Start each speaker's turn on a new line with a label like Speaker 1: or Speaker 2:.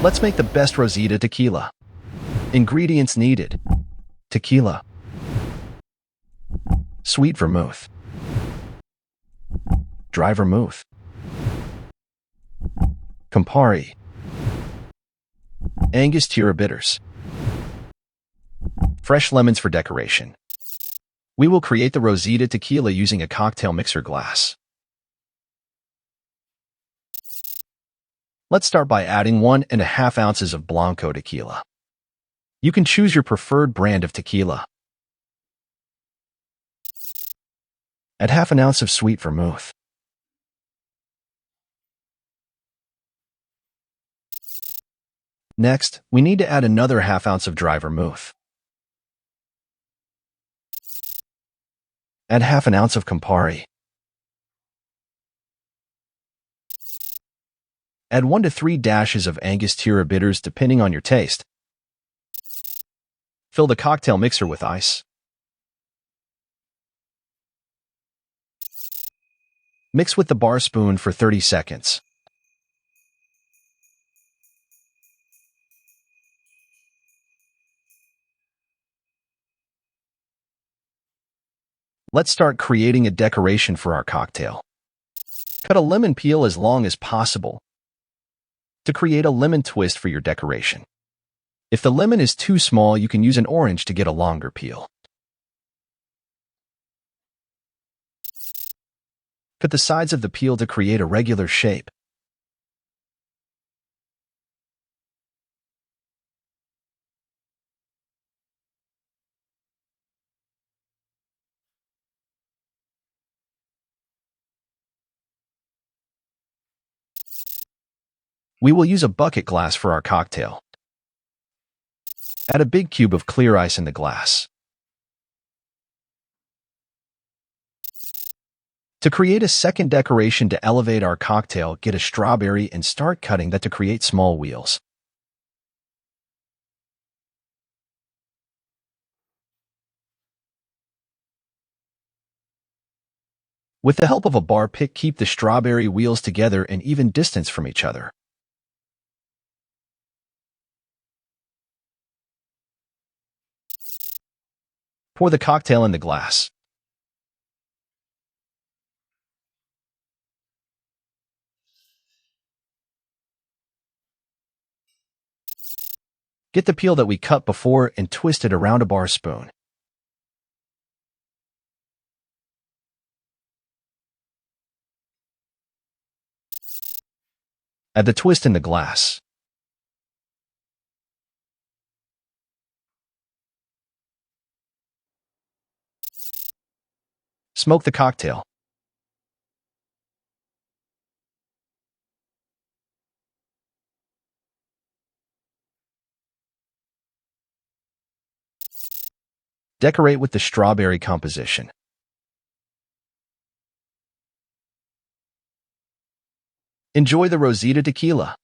Speaker 1: Let's make the best Rosita Tequila. Ingredients needed: tequila, sweet vermouth, dry vermouth, Campari, Angostura bitters, fresh lemons for decoration. We will create the Rosita Tequila using a cocktail mixer glass. Let's start by adding 1.5 ounces of Blanco tequila. You can choose your preferred brand of tequila. Add half an ounce of sweet vermouth. Next, we need to add another half ounce of dry vermouth. Add half an ounce of Campari. Add 1 to 3 dashes of Angostura bitters depending on your taste. Fill the cocktail mixer with ice. Mix with the bar spoon for 30 seconds. Let's start creating a decoration for our cocktail. Cut a lemon peel as long as possible to create a lemon twist for your decoration. If the lemon is too small, you can use an orange to get a longer peel. Cut the sides of the peel to create a regular shape. We will use a bucket glass for our cocktail. Add a big cube of clear ice in the glass. To create a second decoration to elevate our cocktail, get a strawberry and start cutting that to create small wheels. With the help of a bar pick, keep the strawberry wheels together an even distance from each other. Pour the cocktail in the glass. Get the peel that we cut before and twist it around a bar spoon. Add the twist in the glass. Smoke the cocktail. Decorate with the strawberry composition. Enjoy the Rosita Tequila.